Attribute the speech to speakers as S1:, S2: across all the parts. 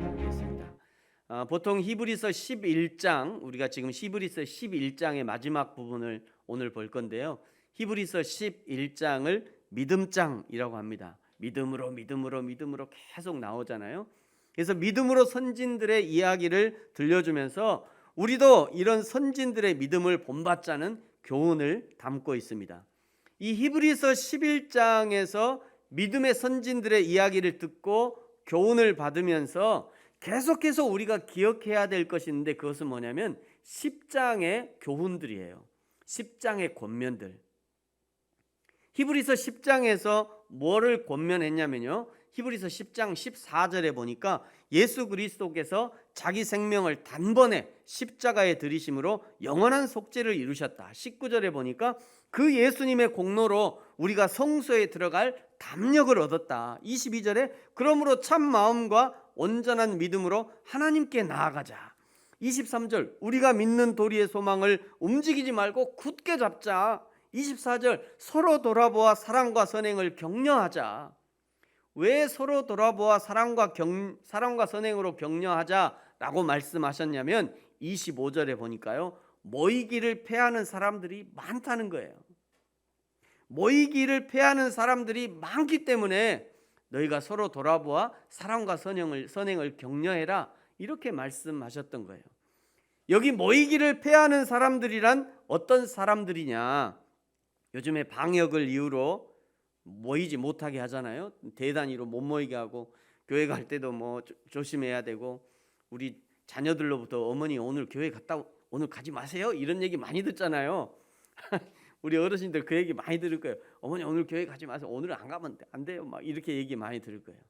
S1: 알겠습니다. 보통 히브리서 11장, 우리가 지금 히브리서 11장의 마지막 부분을 오늘 볼 건데요. 히브리서 11장을 믿음장이라고 합니다. 믿음으로 믿음으로 믿음으로 계속 나오잖아요. 그래서 믿음으로 선진들의 이야기를 들려주면서 우리도 이런 선진들의 믿음을 본받자는 교훈을 담고 있습니다. 이 히브리서 11장에서 믿음의 선진들의 이야기를 듣고 교훈을 받으면서 계속해서 우리가 기억해야 될 것이 있는데, 그것은 뭐냐면 10장의 교훈들이에요. 10장의 권면들. 히브리서 10장에서 뭐를 권면했냐면요, 히브리서 10장 14절에 보니까 예수 그리스도께서 자기 생명을 단번에 십자가에 들이심으로 영원한 속죄를 이루셨다. 19절에 보니까 그 예수님의 공로로 우리가 성소에 들어갈 담력을 얻었다. 22절에 그러므로 참 마음과 온전한 믿음으로 하나님께 나아가자. 23절 우리가 믿는 도리의 소망을 움직이지 말고 굳게 잡자. 24절 서로 돌아보아 사랑과 선행을 격려하자. 왜 서로 돌아보아 사랑과 선행으로 격려하자라고 말씀하셨냐면 25절에 보니까요, 모이기를 패하는 사람들이 많다는 거예요. 모이기를 패하는 사람들이 많기 때문에 너희가 서로 돌아보아 사랑과 선행을 격려해라, 이렇게 말씀하셨던 거예요. 여기 모이기를 패하는 사람들이란 어떤 사람들이냐? 요즘에 방역을 이유로 모이지 못하게 하잖아요. 대단위로 못 모이게 하고, 교회 갈 때도 뭐 조심해야 되고, 우리 자녀들로부터 어머니 오늘 교회 오늘 가지 마세요, 이런 얘기 많이 듣잖아요. 우리 어르신들 그 얘기 많이 들을 거예요. 어머니 오늘 교회 가지 마세요, 오늘은 안 가면 안 돼요, 막 이렇게 얘기 많이 들을 거예요.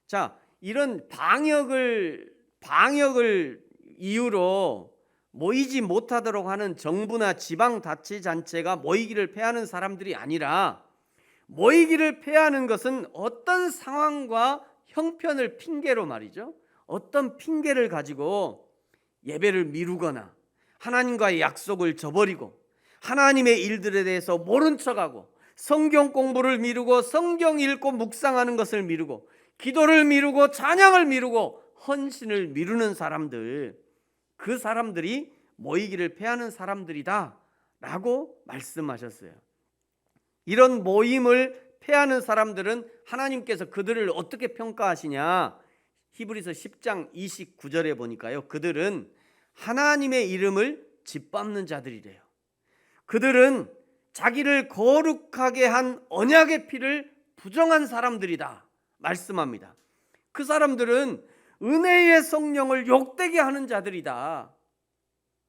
S1: 자, 이런 방역을 이유로 모이지 못하도록 하는 정부나 지방자치단체가 모이기를 패하는 사람들이 아니라, 모이기를 패하는 것은 어떤 상황과 형편을 핑계로 말이죠, 어떤 핑계를 가지고 예배를 미루거나 하나님과의 약속을 저버리고 하나님의 일들에 대해서 모른 척하고 성경 공부를 미루고 성경 읽고 묵상하는 것을 미루고 기도를 미루고 찬양을 미루고 헌신을 미루는 사람들, 그 사람들이 모이기를 패하는 사람들이다 라고 말씀하셨어요. 이런 모임을 패하는 사람들은 하나님께서 그들을 어떻게 평가하시냐? 히브리서 10장 29절에 보니까요, 그들은 하나님의 이름을 짓밟는 자들이래요. 그들은 자기를 거룩하게 한 언약의 피를 부정한 사람들이다 말씀합니다. 그 사람들은 은혜의 성령을 욕되게 하는 자들이다.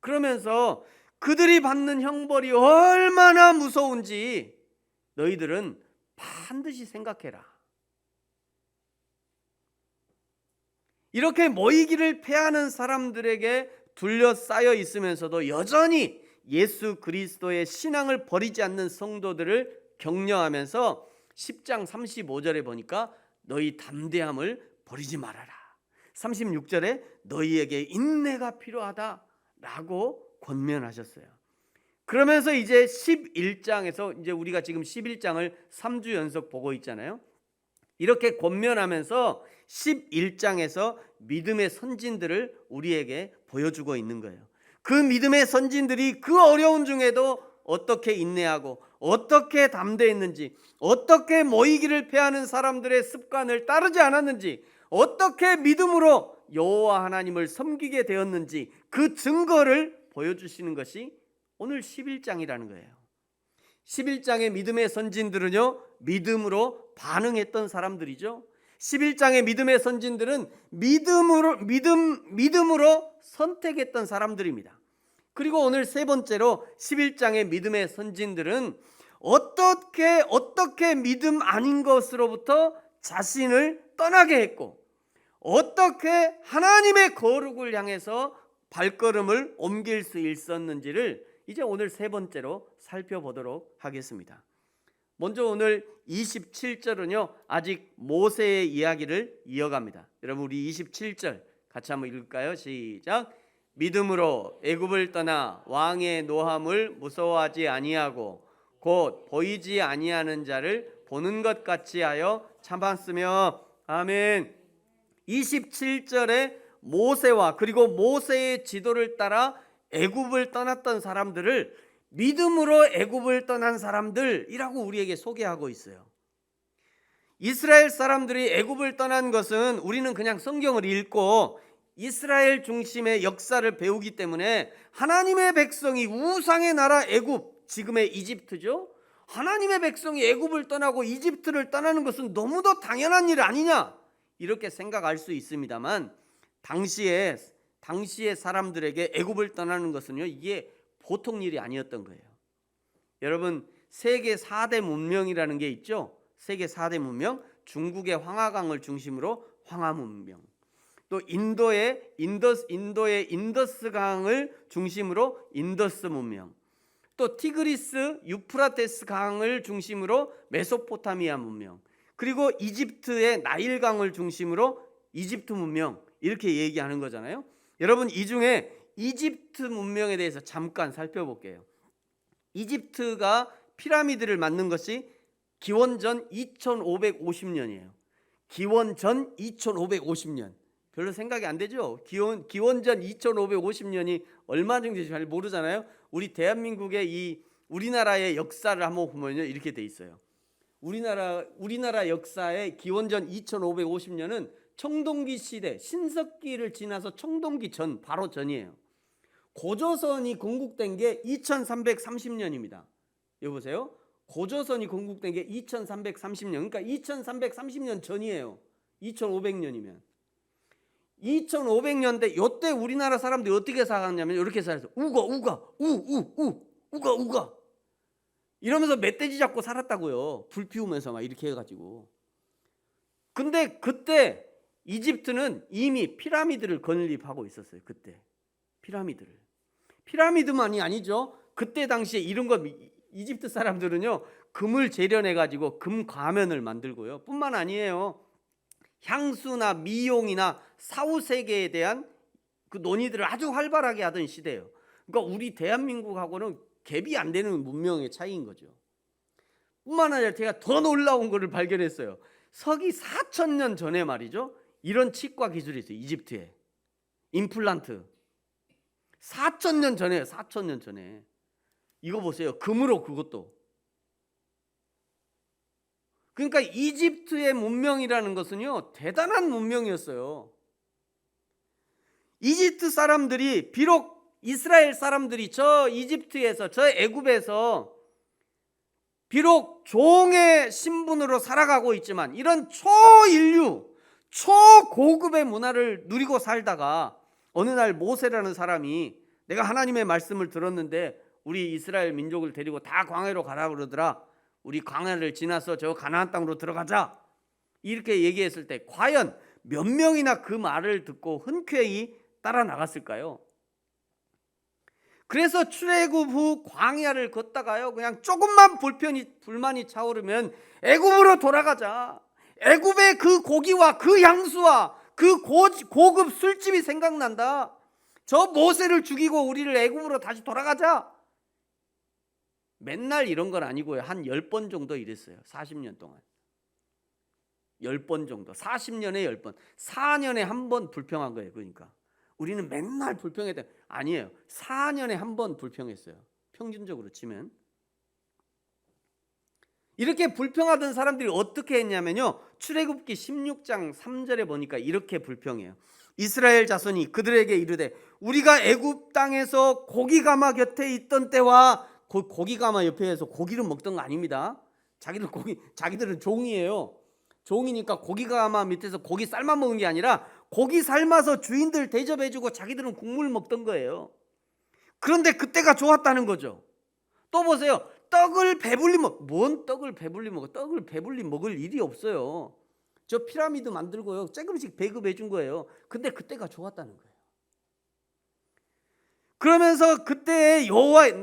S1: 그러면서 그들이 받는 형벌이 얼마나 무서운지 너희들은 반드시 생각해라. 이렇게 모이기를 패하는 사람들에게 둘러싸여 있으면서도 여전히 예수 그리스도의 신앙을 버리지 않는 성도들을 격려하면서 10장 35절에 보니까 너희 담대함을 버리지 말아라. 36절에 너희에게 인내가 필요하다라고 권면하셨어요. 그러면서 이제 11장에서 이제 우리가 지금 11장을 3주 연속 보고 있잖아요. 이렇게 권면하면서 11장에서 믿음의 선진들을 우리에게 보여주고 있는 거예요. 그 믿음의 선진들이 그 어려운 중에도 어떻게 인내하고 어떻게 담대했는지, 어떻게 모이기를 패하는 사람들의 습관을 따르지 않았는지, 어떻게 믿음으로 여호와 하나님을 섬기게 되었는지 그 증거를 보여주시는 것이 오늘 11장이라는 거예요. 11장의 믿음의 선진들은요, 믿음으로 반응했던 사람들이죠. 11장의 믿음의 선진들은 믿음으로 선택했던 사람들입니다. 그리고 오늘 세 번째로 11장의 믿음의 선진들은 어떻게 믿음 아닌 것으로부터 자신을 떠나게 했고, 어떻게 하나님의 거룩을 향해서 발걸음을 옮길 수 있었는지를 이제 오늘 세 번째로 살펴보도록 하겠습니다. 먼저 오늘 27절은요, 아직 모세의 이야기를 이어갑니다. 여러분, 우리 27절 같이 한번 읽을까요? 시작. 믿음으로 애굽을 떠나 왕의 노함을 무서워하지 아니하고 곧 보이지 아니하는 자를 보는 것 같이 하여 참았으며. 아멘. 27절에 모세와 그리고 모세의 지도를 따라 애굽을 떠났던 사람들을 믿음으로 애굽을 떠난 사람들이라고 우리에게 소개하고 있어요. 이스라엘 사람들이 애굽을 떠난 것은 우리는 그냥 성경을 읽고 이스라엘 중심의 역사를 배우기 때문에 하나님의 백성이 우상의 나라 애굽, 지금의 이집트죠. 하나님의 백성이 애굽을 떠나고 이집트를 떠나는 것은 너무도 당연한 일 아니냐, 이렇게 생각할 수 있습니다만 당시에 사람들에게 애굽을 떠나는 것은요, 이게 보통 일이 아니었던 거예요. 여러분, 세계 4대 문명이라는 게 있죠. 세계 4대 문명, 중국의 황하강을 중심으로 황하 문명, 또 인도의 인더스강을 중심으로 인더스 문명, 또 티그리스 유프라테스 강을 중심으로 메소포타미아 문명, 그리고 이집트의 나일강을 중심으로 이집트 문명, 이렇게 얘기하는 거잖아요. 여러분, 이 중에 이집트 문명에 대해서 잠깐 살펴볼게요. 이집트가 피라미드를 만든 것이 기원전 2550년이에요. 기원전 2550년. 별로 생각이 안 되죠. 기원전 2550년이 얼마 정도인지 잘 모르잖아요. 우리 대한민국의 우리나라의 역사를 한번 보면요, 이렇게 돼 있어요. 우리나라 역사의 기원전 2550년은 청동기 시대, 신석기를 지나서 청동기 전, 바로 전이에요. 고조선이 건국된 게 2330년입니다. 여보세요? 고조선이 건국된 게 2330년, 그러니까 2330년 전이에요. 2500년이면 2500년대 요때 우리나라 사람들이 어떻게 살았냐면 이렇게 살았어요. 우가 이러면서 멧돼지 잡고 살았다고요. 불 피우면서 막 이렇게 해가지고. 근데 그때 이집트는 이미 피라미드를 건립하고 있었어요. 그때 피라미드만이 아니죠. 그때 당시에 이런 거 이집트 사람들은요, 금을 재련해 가지고 금 가면을 만들고요, 뿐만 아니에요, 향수나 미용이나 사후세계에 대한 그 논의들을 아주 활발하게 하던 시대예요. 그러니까 우리 대한민국하고는 갭이 안 되는 문명의 차이인 거죠. 뿐만 아니라 제가 더 놀라운 것을 발견했어요. 서기 4000년 전에 말이죠, 이런 치과 기술이 있어요. 이집트에 임플란트 4000년 전에, 4000년 전에. 이거 보세요. 금으로, 그것도. 그러니까 이집트의 문명이라는 것은요, 대단한 문명이었어요. 이집트 사람들이, 비록 이스라엘 사람들이 저 이집트에서, 저 애굽에서 비록 종의 신분으로 살아가고 있지만 이런 초인류, 초고급의 문화를 누리고 살다가 어느 날 모세라는 사람이, 내가 하나님의 말씀을 들었는데 우리 이스라엘 민족을 데리고 다 광야로 가라 그러더라. 우리 광야를 지나서 저 가나안 땅으로 들어가자, 이렇게 얘기했을 때 과연 몇 명이나 그 말을 듣고 흔쾌히 따라 나갔을까요? 그래서 출애굽 후 광야를 걷다가요, 그냥 조금만 불만이 차오르면 애굽으로 돌아가자, 애굽의 그 고기와 그 향수와 그 고급 술집이 생각난다, 저 모세를 죽이고 우리를 애굽으로 다시 돌아가자. 맨날 이런 건 아니고요, 한 10번 정도 이랬어요. 40년 동안 10번 정도, 40년에 10번, 4년에 한 번 불평한 거예요. 그러니까 우리는 맨날 불평했다. 아니에요, 4년에 한 번 불평했어요. 평균적으로 치면. 이렇게 불평하던 사람들이 어떻게 했냐면요, 출애굽기 16장 3절에 보니까 이렇게 불평해요. 이스라엘 자손이 그들에게 이르되 우리가 애굽 땅에서 고기가마 곁에 있던 때와, 고기가마 옆에서 고기를 먹던 거 아닙니다. 자기들은 종이에요. 종이니까 고기가마 밑에서 고기 삶아 먹은 게 아니라 고기 삶아서 주인들 대접해주고 자기들은 국물 먹던 거예요. 그런데 그때가 좋았다는 거죠. 또 보세요. 떡을 배불리 뭔 떡을 배불리 먹어? 떡을 배불리 먹을 일이 없어요. 저 피라미드 만들고요, 조금씩 배급해 준 거예요. 근데 그때가 좋았다는 거예요. 그러면서 그때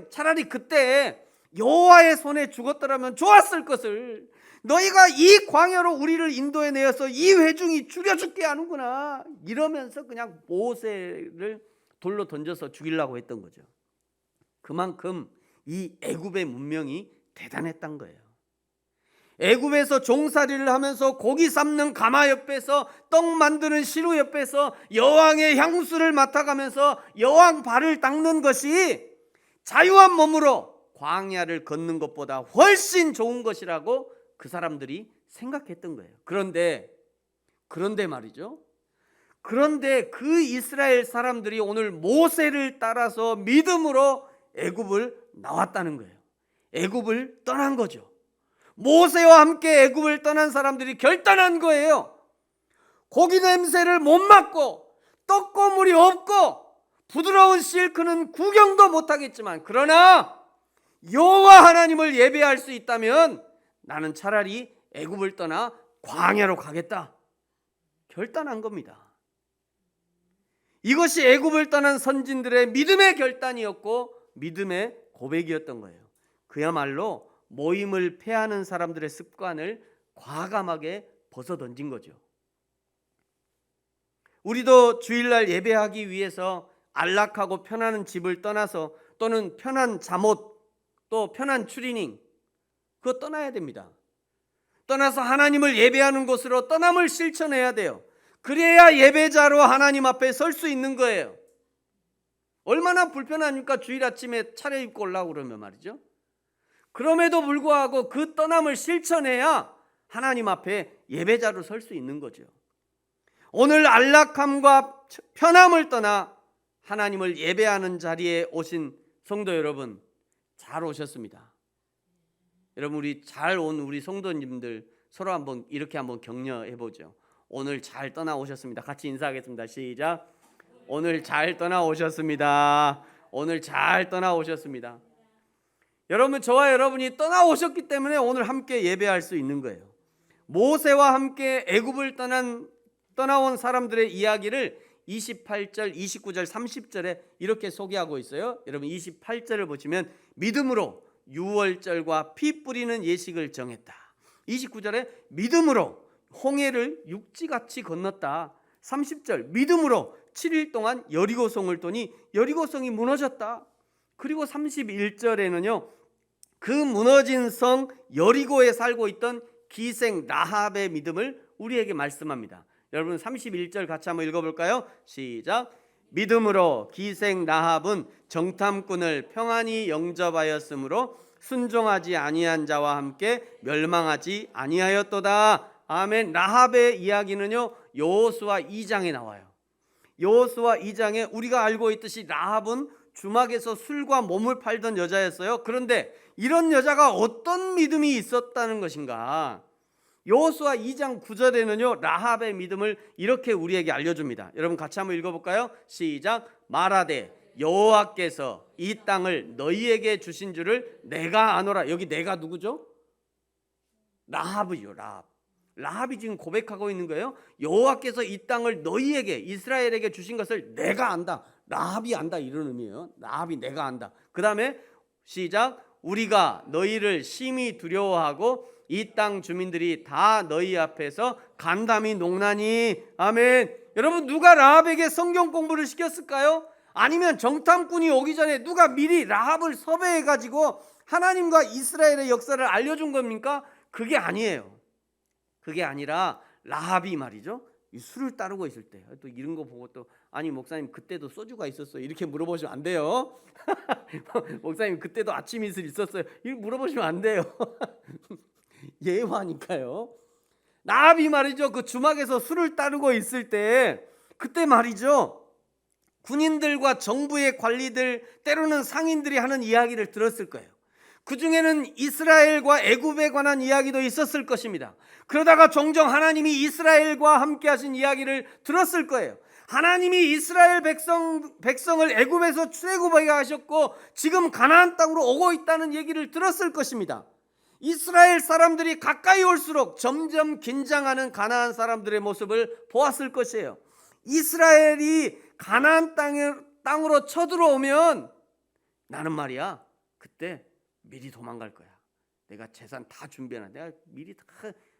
S1: 차라리 그때 여호와의 손에 죽었더라면 좋았을 것을, 너희가 이 광야로 우리를 인도해 내어서 이 회중이 죽여 죽게 하는구나, 이러면서 그냥 모세를 돌로 던져서 죽이려고 했던 거죠. 그만큼 이 애굽의 문명이 대단했던 거예요. 애굽에서 종살이를 하면서 고기 삶는 가마 옆에서 떡 만드는 시루 옆에서 여왕의 향수를 맡아가면서 여왕 발을 닦는 것이 자유한 몸으로 광야를 걷는 것보다 훨씬 좋은 것이라고 그 사람들이 생각했던 거예요. 그런데 말이죠. 그런데 그 이스라엘 사람들이 오늘 모세를 따라서 믿음으로 애굽을 나왔다는 거예요. 애굽을 떠난 거죠. 모세와 함께 애굽을 떠난 사람들이 결단한 거예요. 고기 냄새를 못 맡고 떡고물이 없고 부드러운 실크는 구경도 못하겠지만 그러나 여호와 하나님을 예배할 수 있다면 나는 차라리 애굽을 떠나 광야로 가겠다. 결단한 겁니다. 이것이 애굽을 떠난 선진들의 믿음의 결단이었고 믿음의 고백이었던 거예요. 그야말로 모임을 패하는 사람들의 습관을 과감하게 벗어던진 거죠. 우리도 주일날 예배하기 위해서 안락하고 편안한 집을 떠나서 또는 편한 잠옷 또 편한 추리닝 그거 떠나야 됩니다. 떠나서 하나님을 예배하는 곳으로 떠남을 실천해야 돼요. 그래야 예배자로 하나님 앞에 설 수 있는 거예요. 얼마나 불편합니까? 주일 아침에 차려입고 올라오고 그러면 말이죠. 그럼에도 불구하고 그 떠남을 실천해야 하나님 앞에 예배자로 설 수 있는 거죠. 오늘 안락함과 편함을 떠나 하나님을 예배하는 자리에 오신 성도 여러분, 잘 오셨습니다. 여러분, 우리 잘 온 우리 성도님들 서로 한번 이렇게 한번 격려해 보죠. 오늘 잘 떠나오셨습니다. 같이 인사하겠습니다. 시작. 오늘 잘 떠나오셨습니다. 오늘 잘 떠나오셨습니다. 여러분, 저와 여러분이 떠나오셨기 때문에 오늘 함께 예배할 수 있는 거예요. 모세와 함께 애굽을 떠나온 사람들의 이야기를 28절, 29절, 30절에 이렇게 소개하고 있어요. 여러분 28절을 보시면 믿음으로 유월절과 피 뿌리는 예식을 정했다. 29절에 믿음으로 홍해를 육지같이 건넜다. 30절 믿음으로 7일 동안 여리고성을 도니 여리고성이 무너졌다. 그리고 31절에는요. 그 무너진 성 여리고에 살고 있던 기생 라합의 믿음을 우리에게 말씀합니다. 여러분 31절 같이 한번 읽어볼까요? 시작. 믿음으로 기생 라합은 정탐꾼을 평안히 영접하였으므로 순종하지 아니한 자와 함께 멸망하지 아니하였도다. 아멘. 라합의 이야기는요 여호수아 2장에 나와요. 여호수아 2장에 우리가 알고 있듯이 라합은 주막에서 술과 몸을 팔던 여자였어요. 그런데 이런 여자가 어떤 믿음이 있었다는 것인가? 여호수아 2장 9절에는요 라합의 믿음을 이렇게 우리에게 알려줍니다. 여러분 같이 한번 읽어볼까요? 시작. 말하되 여호와께서 이 땅을 너희에게 주신 줄을 내가 아노라. 여기 내가 누구죠? 라합이요. 라합이 지금 고백하고 있는 거예요. 여호와께서 이 땅을 너희에게 이스라엘에게 주신 것을 내가 안다. 라합이 안다 이런 의미예요. 라합이 내가 안다. 그 다음에 시작. 우리가 너희를 심히 두려워하고 이 땅 주민들이 다 너희 앞에서 간담이 농나니. 아멘. 여러분 누가 라합에게 성경 공부를 시켰을까요? 아니면 정탐꾼이 오기 전에 누가 미리 라합을 섭외해가지고 하나님과 이스라엘의 역사를 알려준 겁니까? 그게 아니에요. 그게 아니라 라합이 말이죠. 이 술을 따르고 있을 때 또 이런 거 보고 또 아니 목사님 그때도 소주가 있었어요 이렇게 물어보시면 안 돼요. 목사님 그때도 아침 이슬 있었어요 이렇게 물어보시면 안 돼요. 예화니까요. 라합이 말이죠 그 주막에서 술을 따르고 있을 때 그때 말이죠 군인들과 정부의 관리들 때로는 상인들이 하는 이야기를 들었을 거예요. 그 중에는 이스라엘과 애굽에 관한 이야기도 있었을 것입니다. 그러다가 종종 하나님이 이스라엘과 함께 하신 이야기를 들었을 거예요. 하나님이 이스라엘 백성을 애굽에서 출애굽하게 하셨고 지금 가나안 땅으로 오고 있다는 얘기를 들었을 것입니다. 이스라엘 사람들이 가까이 올수록 점점 긴장하는 가나안 사람들의 모습을 보았을 것이에요. 이스라엘이 가나안 땅으로 쳐들어오면 나는 말이야 그때 미리 도망갈 거야. 내가 재산 다 준비해놔. 내가 미리 다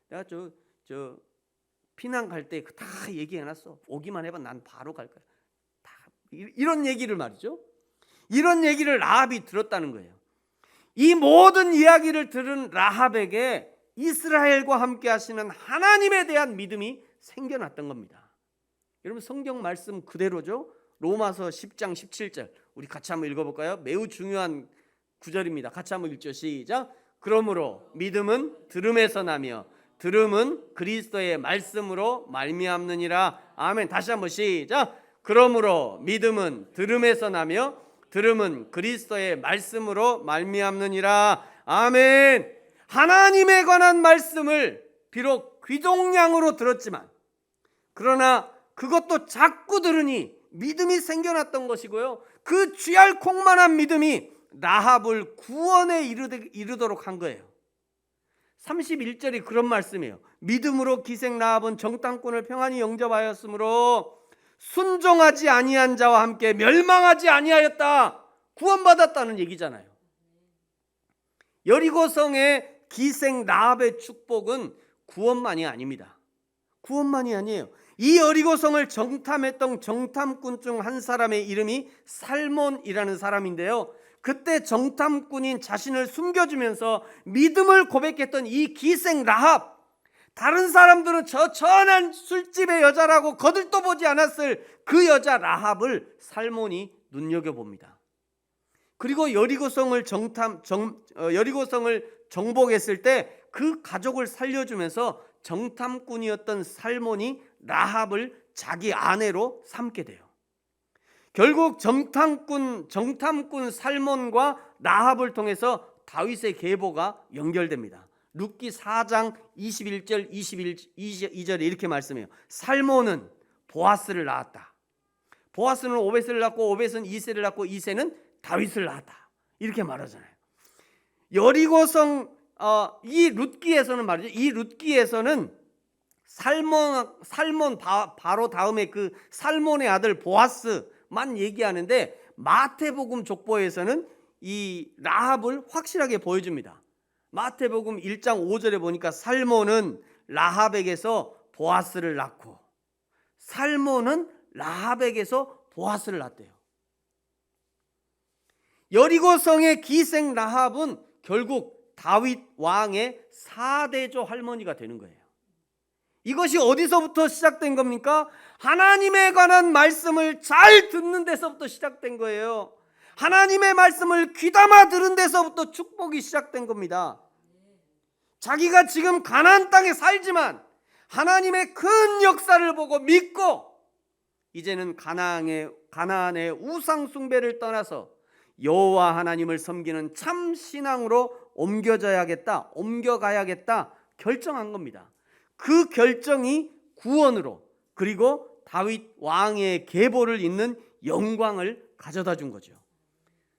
S1: 내가 저 피난 갈 때 다 얘기해놨어. 오기만 해봐. 난 바로 갈 거야. 다 이런 얘기를 말이죠. 이런 얘기를 라합이 들었다는 거예요. 이 모든 이야기를 들은 라합에게 이스라엘과 함께 하시는 하나님에 대한 믿음이 생겨났던 겁니다. 여러분 성경 말씀 그대로죠. 로마서 10장 17절 우리 같이 한번 읽어볼까요? 매우 중요한 구절입니다. 같이 한번 읽죠. 시작. 그러므로 믿음은 들음에서 나며 들음은 그리스도의 말씀으로 말미암느니라. 아멘. 다시 한번 시작. 그러므로 믿음은 들음에서 나며 들음은 그리스도의 말씀으로 말미암느니라. 아멘. 하나님에 관한 말씀을 비록 귀동냥으로 들었지만 그러나 그것도 자꾸 들으니 믿음이 생겨났던 것이고요. 그 쥐알콩만한 믿음이 라합을 구원에 이르도록 한 거예요. 31절이 그런 말씀이에요. 믿음으로 기생 라합은 정탐꾼을 평안히 영접하였으므로 순종하지 아니한 자와 함께 멸망하지 아니하였다. 구원받았다는 얘기잖아요. 여리고성의 기생 라합의 축복은 구원만이 아닙니다. 구원만이 아니에요. 이 여리고성을 정탐했던 정탐꾼 중 한 사람의 이름이 살몬이라는 사람인데요. 그때 정탐꾼인 자신을 숨겨주면서 믿음을 고백했던 이 기생 라합, 다른 사람들은 저 천한 술집의 여자라고 거들떠 보지 않았을 그 여자 라합을 살몬이 눈여겨봅니다. 그리고 여리고성을 정복했을 때 그 가족을 살려주면서 정탐꾼이었던 살몬이 라합을 자기 아내로 삼게 돼요. 결국 정탐꾼 살몬과 라합을 통해서 다윗의 계보가 연결됩니다. 룻기 4장 21절 22절에 이렇게 말씀해요. 살몬은 보아스를 낳았다. 보아스는 오벳을 낳고 오벳은 이새를 낳고 이새는 다윗을 낳았다. 이렇게 말하잖아요. 여리고성 이 룻기에서는 말이죠. 이 룻기에서는 살몬 바로 다음에 그 살몬의 아들 보아스만 얘기하는데 마태복음 족보에서는 이 라합을 확실하게 보여줍니다. 마태복음 1장 5절에 보니까 살몬은 라합에게서 보아스를 낳고 살몬은 라합에게서 보아스를 낳았대요. 여리고성의 기생 라합은 결국 다윗 왕의 4대조 할머니가 되는 거예요. 이것이 어디서부터 시작된 겁니까? 하나님에 관한 말씀을 잘 듣는 데서부터 시작된 거예요. 하나님의 말씀을 귀담아 들은 데서부터 축복이 시작된 겁니다. 자기가 지금 가나안 땅에 살지만 하나님의 큰 역사를 보고 믿고 이제는 가나안의 우상 숭배를 떠나서 여호와 하나님을 섬기는 참 신앙으로 옮겨가야겠다 결정한 겁니다. 그 결정이 구원으로 그리고 다윗 왕의 계보를 잇는 영광을 가져다 준 거죠.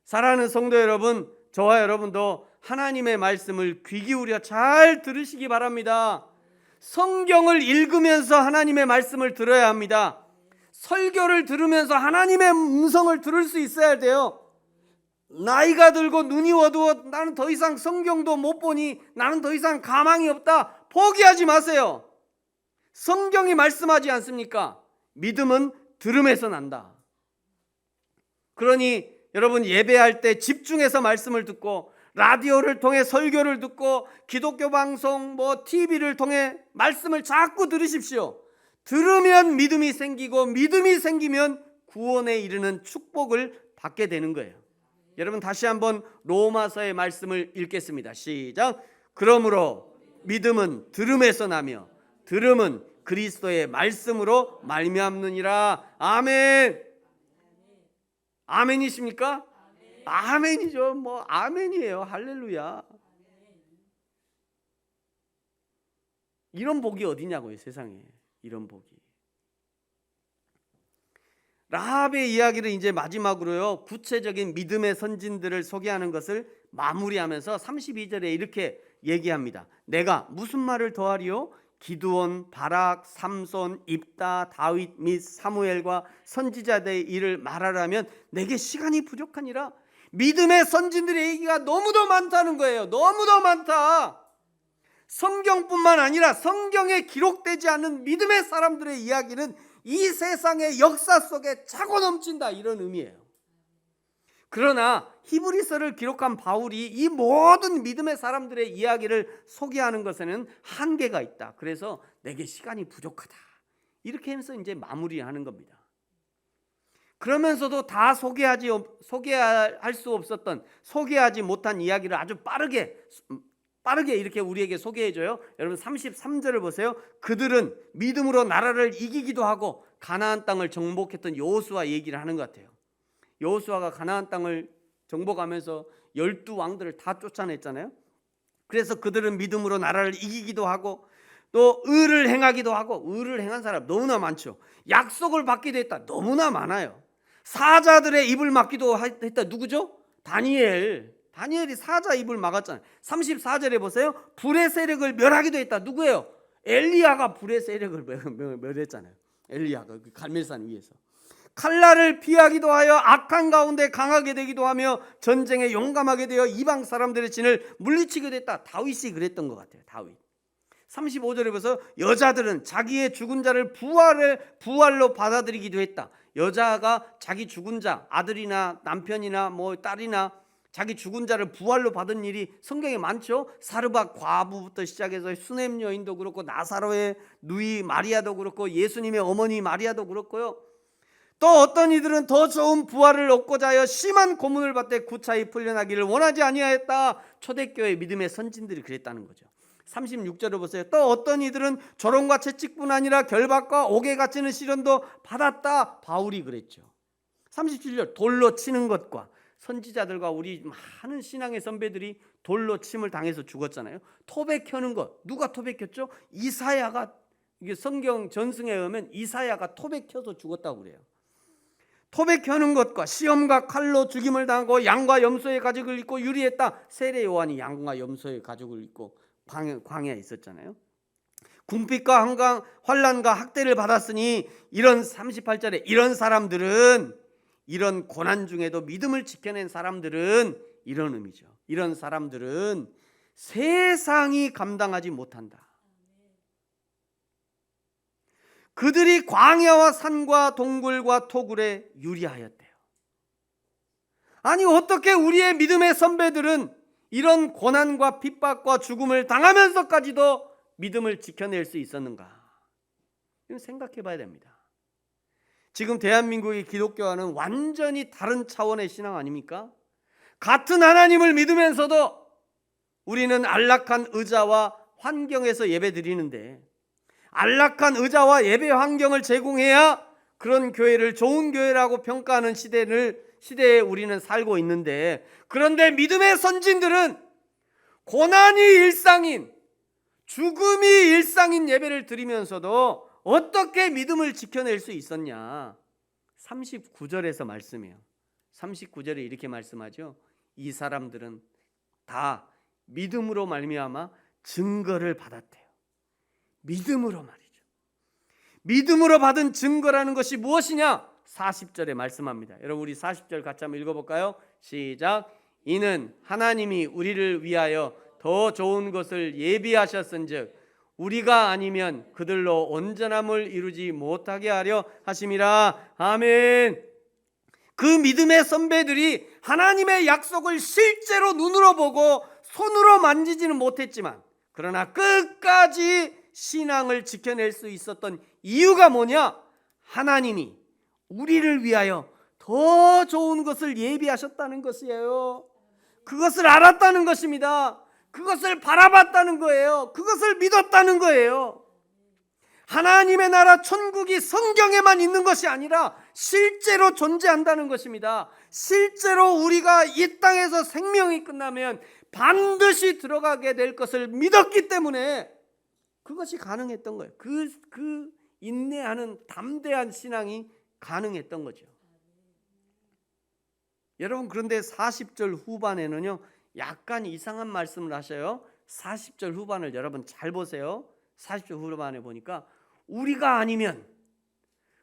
S1: 사랑하는 성도 여러분, 저와 여러분도 하나님의 말씀을 귀 기울여 잘 들으시기 바랍니다. 성경을 읽으면서 하나님의 말씀을 들어야 합니다. 설교를 들으면서 하나님의 음성을 들을 수 있어야 돼요. 나이가 들고 눈이 어두워 나는 더 이상 성경도 못 보니 나는 더 이상 가망이 없다. 포기하지 마세요. 성경이 말씀하지 않습니까? 믿음은 들음에서 난다. 그러니 여러분 예배할 때 집중해서 말씀을 듣고 라디오를 통해 설교를 듣고 기독교 방송 TV를 통해 말씀을 자꾸 들으십시오. 들으면 믿음이 생기고 믿음이 생기면 구원에 이르는 축복을 받게 되는 거예요. 여러분 다시 한번 로마서의 말씀을 읽겠습니다. 시작. 그러므로 믿음은 들음에서 나며 들음은 그리스도의 말씀으로 말미암느니라. 아멘. 아멘이십니까? 아멘이죠. 아멘이에요. 할렐루야. 이런 복이 어디냐고요, 세상에. 이런 복이. 라합의 이야기를 이제 마지막으로요, 구체적인 믿음의 선진들을 소개하는 것을 마무리하면서 32절에 이렇게 얘기합니다. 내가 무슨 말을 더하리요? 기드온, 바락, 삼손, 입다, 다윗 및 사무엘과 선지자들의 일을 말하라면 내게 시간이 부족하니라. 믿음의 선진들의 얘기가 너무도 많다는 거예요. 너무도 많다. 성경뿐만 아니라 성경에 기록되지 않은 믿음의 사람들의 이야기는 이 세상의 역사 속에 차고 넘친다, 이런 의미예요. 그러나 히브리서를 기록한 바울이 이 모든 믿음의 사람들의 이야기를 소개하는 것에는 한계가 있다. 그래서 내게 시간이 부족하다. 이렇게 하면서 이제 마무리하는 겁니다. 그러면서도 다 소개할 수 없었던, 소개하지 못한 이야기를 아주 빠르게 이렇게 우리에게 소개해줘요. 여러분 33절을 보세요. 그들은 믿음으로 나라를 이기기도 하고 가나안 땅을 정복했던 여호수아 얘기를 하는 것 같아요. 여호수아가 가나안 땅을 정복하면서 12왕들을 다 쫓아냈잖아요. 그래서 그들은 믿음으로 나라를 이기기도 하고 또 의를 행하기도 하고, 의를 행한 사람 너무나 많죠. 약속을 받기도 했다. 너무나 많아요. 사자들의 입을 막기도 했다. 누구죠? 다니엘이 사자 입을 막았잖아요. 34절에 보세요. 불의 세력을 멸하기도 했다. 누구예요? 엘리야가 불의 세력을 멸했잖아요. 엘리야가 그 갈멜산 위에서. 칼날을 피하기도 하여 악한 가운데 강하게 되기도 하며 전쟁에 용감하게 되어 이방 사람들의 진을 물리치기도 했다. 다윗이 그랬던 것 같아요. 다윗. 35절에 보서 여자들은 자기의 죽은 자를 부활로 받아들이기도 했다. 여자가 자기 죽은 자, 아들이나 남편이나 뭐 딸이나 자기 죽은 자를 부활로 받은 일이 성경에 많죠. 사르밧 과부부터 시작해서 수넴 여인도 그렇고 나사로의 누이 마리아도 그렇고 예수님의 어머니 마리아도 그렇고요. 또 어떤 이들은 더 좋은 부활을 얻고자 하여 심한 고문을 받되 구차히 풀려나기를 원하지 아니하였다. 초대교회 믿음의 선진들이 그랬다는 거죠. 36절을 보세요. 또 어떤 이들은 조롱과 채찍뿐 아니라 결박과 옥에 갇히는 시련도 받았다. 바울이 그랬죠. 37절 돌로 치는 것과, 선지자들과 우리 많은 신앙의 선배들이 돌로 침을 당해서 죽었잖아요. 토백하는 것, 누가 토백했죠? 이사야가, 이게 성경 전승에 의하면 이사야가 토백혀서 죽었다고 그래요. 토백하는 것과 시험과 칼로 죽임을 당하고 양과 염소의 가죽을 입고 유리했다. 세례 요한이 양과 염소의 가죽을 입고 광야에 있었잖아요. 궁핍과 한강 환난과 학대를 받았으니, 이런 38절에 이런 사람들은, 이런 고난 중에도 믿음을 지켜낸 사람들은, 이런 의미죠. 이런 사람들은 세상이 감당하지 못한다. 그들이 광야와 산과 동굴과 토굴에 유리하였대요. 아니 어떻게 우리의 믿음의 선배들은 이런 고난과 핍박과 죽음을 당하면서까지도 믿음을 지켜낼 수 있었는가? 이건 생각해 봐야 됩니다. 지금 대한민국의 기독교와는 완전히 다른 차원의 신앙 아닙니까? 같은 하나님을 믿으면서도 우리는 안락한 의자와 환경에서 예배 드리는데, 안락한 의자와 예배 환경을 제공해야 그런 교회를 좋은 교회라고 평가하는 시대에 우리는 살고 있는데, 그런데 믿음의 선진들은 고난이 일상인, 죽음이 일상인 예배를 드리면서도 어떻게 믿음을 지켜낼 수 있었냐? 39절에서 말씀해요. 39절에 이렇게 말씀하죠. 이 사람들은 다 믿음으로 말미암아 증거를 받았대요. 믿음으로 말이죠. 믿음으로 받은 증거라는 것이 무엇이냐? 40절에 말씀합니다. 여러분 우리 40절 같이 한번 읽어볼까요? 시작. 이는 하나님이 우리를 위하여 더 좋은 것을 예비하셨은즉 우리가 아니면 그들로 온전함을 이루지 못하게 하려 하심이라. 아멘. 그 믿음의 선배들이 하나님의 약속을 실제로 눈으로 보고 손으로 만지지는 못했지만, 그러나 끝까지 신앙을 지켜낼 수 있었던 이유가 뭐냐? 하나님이 우리를 위하여 더 좋은 것을 예비하셨다는 것이에요. 그것을 알았다는 것입니다. 그것을 바라봤다는 거예요. 그것을 믿었다는 거예요. 하나님의 나라 천국이 성경에만 있는 것이 아니라 실제로 존재한다는 것입니다. 실제로 우리가 이 땅에서 생명이 끝나면 반드시 들어가게 될 것을 믿었기 때문에 그것이 가능했던 거예요. 그 인내하는 담대한 신앙이 가능했던 거죠. 여러분 그런데 40절 후반에는요 약간 이상한 말씀을 하셔요. 40절 후반을 여러분 잘 보세요. 40절 후반에 보니까 우리가 아니면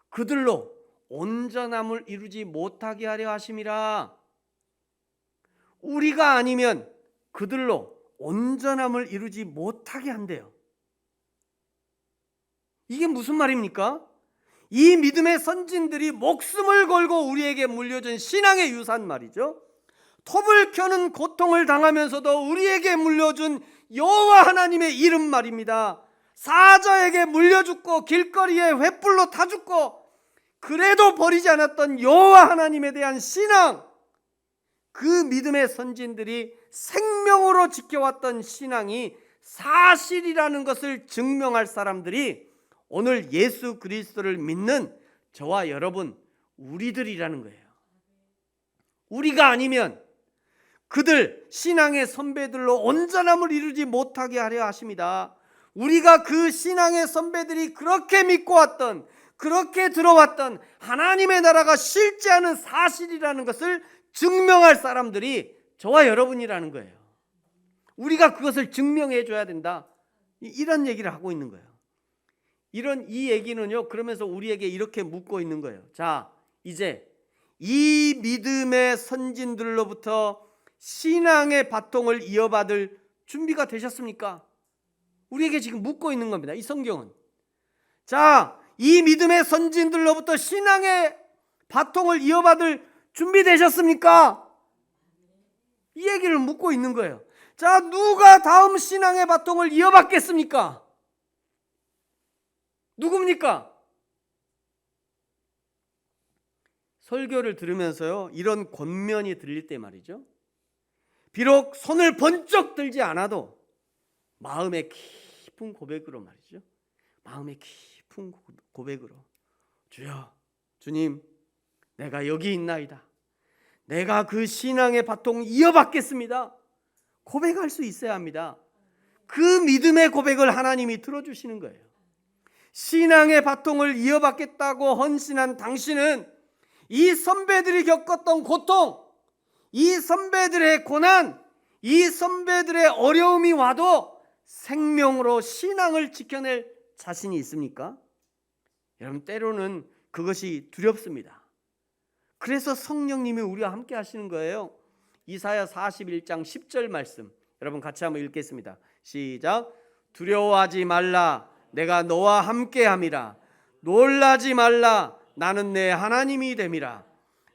S1: 그들로 온전함을 이루지 못하게 하려 하심이라. 우리가 아니면 그들로 온전함을 이루지 못하게 한대요. 이게 무슨 말입니까? 이 믿음의 선진들이 목숨을 걸고 우리에게 물려준 신앙의 유산 말이죠. 톱을 켜는 고통을 당하면서도 우리에게 물려준 여호와 하나님의 이름 말입니다. 사자에게 물려 죽고 길거리에 횃불로 타 죽고 그래도 버리지 않았던 여호와 하나님에 대한 신앙, 그 믿음의 선진들이 생명으로 지켜왔던 신앙이 사실이라는 것을 증명할 사람들이 오늘 예수 그리스도를 믿는 저와 여러분, 우리들이라는 거예요. 우리가 아니면 그들 신앙의 선배들로 온전함을 이루지 못하게 하려 하십니다. 우리가 그 신앙의 선배들이 그렇게 믿고 왔던, 그렇게 들어왔던 하나님의 나라가 실제하는 사실이라는 것을 증명할 사람들이 저와 여러분이라는 거예요. 우리가 그것을 증명해 줘야 된다, 이런 얘기를 하고 있는 거예요. 이 얘기는요, 그러면서 우리에게 이렇게 묻고 있는 거예요. 자, 이제 이 믿음의 선진들로부터 신앙의 바통을 이어받을 준비가 되셨습니까? 우리에게 지금 묻고 있는 겁니다, 이 성경은. 자, 이 믿음의 선진들로부터 신앙의 바통을 이어받을 준비되셨습니까? 이 얘기를 묻고 있는 거예요. 자, 누가 다음 신앙의 바통을 이어받겠습니까? 누굽니까? 설교를 들으면서요, 이런 권면이 들릴 때 말이죠, 비록 손을 번쩍 들지 않아도 마음의 깊은 고백으로 말이죠, 마음의 깊은 고백으로, 주여, 주님, 내가 여기 있나이다, 내가 그 신앙의 바통 이어받겠습니다, 고백할 수 있어야 합니다. 그 믿음의 고백을 하나님이 들어주시는 거예요. 신앙의 바통을 이어받겠다고 헌신한 당신은 이 선배들이 겪었던 고통, 이 선배들의 고난, 이 선배들의 어려움이 와도 생명으로 신앙을 지켜낼 자신이 있습니까? 여러분, 때로는 그것이 두렵습니다. 그래서 성령님이 우리와 함께 하시는 거예요. 이사야 41장 10절 말씀, 여러분 같이 한번 읽겠습니다. 시작. 두려워하지 말라, 내가 너와 함께함이라. 놀라지 말라, 나는 내 하나님이 됨이라.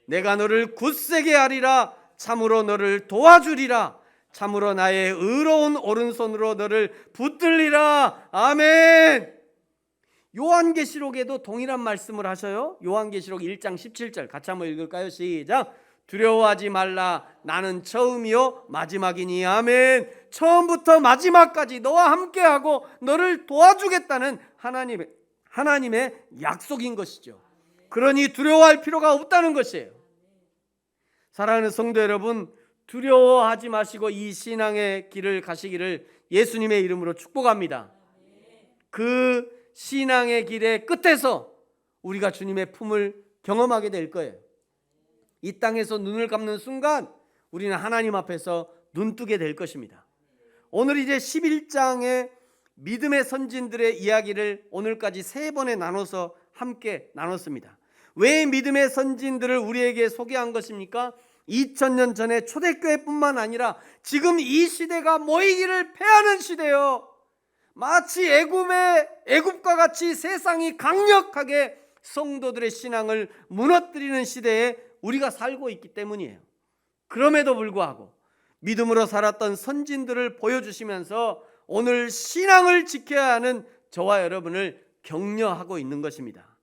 S1: 내가 너를 굳세게 하리라. 참으로 너를 도와주리라. 참으로 나의 의로운 오른손으로 너를 붙들리라. 아멘. 요한계시록에도 동일한 말씀을 하셔요. 요한계시록 1장 17절 같이 한번 읽을까요? 시작. 두려워하지 말라, 나는 처음이요 마지막이니. 아멘. 처음부터 마지막까지 너와 함께하고 너를 도와주겠다는 하나님의 약속인 것이죠. 그러니 두려워할 필요가 없다는 것이에요. 사랑하는 성도 여러분, 두려워하지 마시고 이 신앙의 길을 가시기를 예수님의 이름으로 축복합니다. 그 신앙의 길의 끝에서 우리가 주님의 품을 경험하게 될 거예요. 이 땅에서 눈을 감는 순간 우리는 하나님 앞에서 눈뜨게 될 것입니다. 오늘 이제 11장의 믿음의 선진들의 이야기를 오늘까지 3번에 나눠서 함께 나눴습니다. 왜 믿음의 선진들을 우리에게 소개한 것입니까? 2000년 전에 초대교회뿐만 아니라 지금 이 시대가 모이기를 패하는 시대요. 마치 애굽과 같이 세상이 강력하게 성도들의 신앙을 무너뜨리는 시대에 우리가 살고 있기 때문이에요. 그럼에도 불구하고 믿음으로 살았던 선진들을 보여주시면서 오늘 신앙을 지켜야 하는 저와 여러분을 격려하고 있는 것입니다.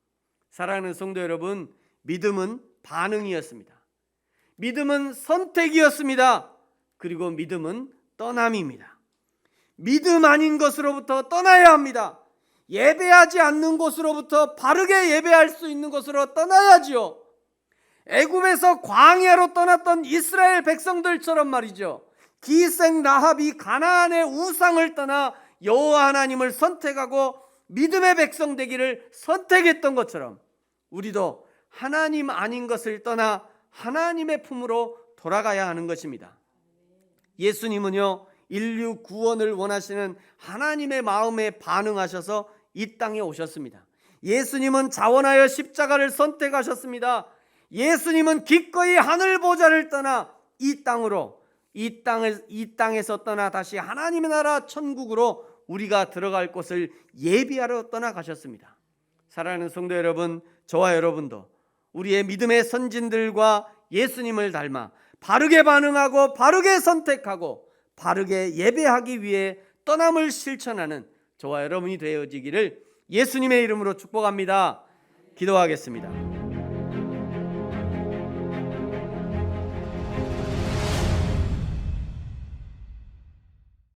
S1: 사랑하는 성도 여러분, 믿음은 반응이었습니다. 믿음은 선택이었습니다. 그리고 믿음은 떠남입니다. 믿음 아닌 것으로부터 떠나야 합니다. 예배하지 않는 곳으로부터 바르게 예배할 수 있는 곳으로 떠나야지요. 애굽에서 광야로 떠났던 이스라엘 백성들처럼 말이죠. 기생 라합이 가나안의 우상을 떠나 여호와 하나님을 선택하고 믿음의 백성 되기를 선택했던 것처럼 우리도 하나님 아닌 것을 떠나 하나님의 품으로 돌아가야 하는 것입니다. 예수님은요, 인류 구원을 원하시는 하나님의 마음에 반응하셔서 이 땅에 오셨습니다. 예수님은 자원하여 십자가를 선택하셨습니다. 예수님은 기꺼이 하늘 보좌를 떠나 이 땅에서 떠나 다시 하나님의 나라 천국으로 우리가 들어갈 곳을 예비하러 떠나가셨습니다. 사랑하는 성도 여러분, 저와 여러분도 우리의 믿음의 선진들과 예수님을 닮아 바르게 반응하고 바르게 선택하고 바르게 예배하기 위해 떠남을 실천하는 저와 여러분이 되어지기를 예수님의 이름으로 축복합니다. 기도하겠습니다.